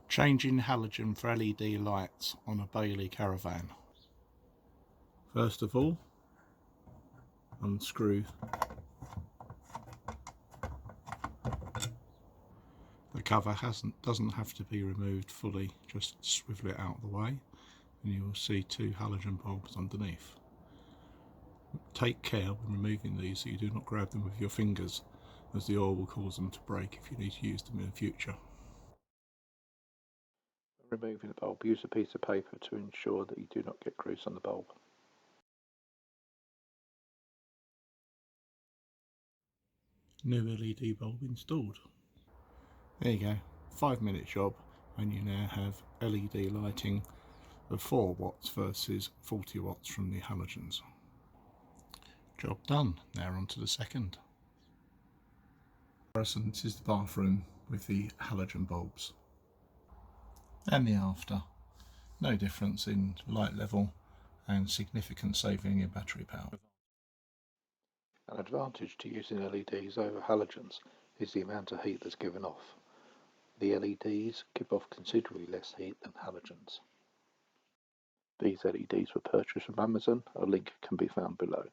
Changing halogen for LED lights on a Bailey Caravan. First of all, unscrew the cover. Doesn't have to be removed fully, just swivel it out of the way and you will see two halogen bulbs underneath. Take care when removing these so you do not grab them with your fingers, as the oil will cause them to break if you need to use them in the future. When removing the bulb, use a piece of paper to ensure that you do not get grease on the bulb. New LED bulb installed. There you go, 5-minute job, and you now have LED lighting of 4 watts versus 40 watts from the halogens. Job done. Now on to the second. This is the bathroom with the halogen bulbs. And the after. No difference in light level and significant saving in battery power. An advantage to using LEDs over halogens is the amount of heat that's given off. The LEDs give off considerably less heat than halogens. These LEDs were purchased from Amazon, a link can be found below.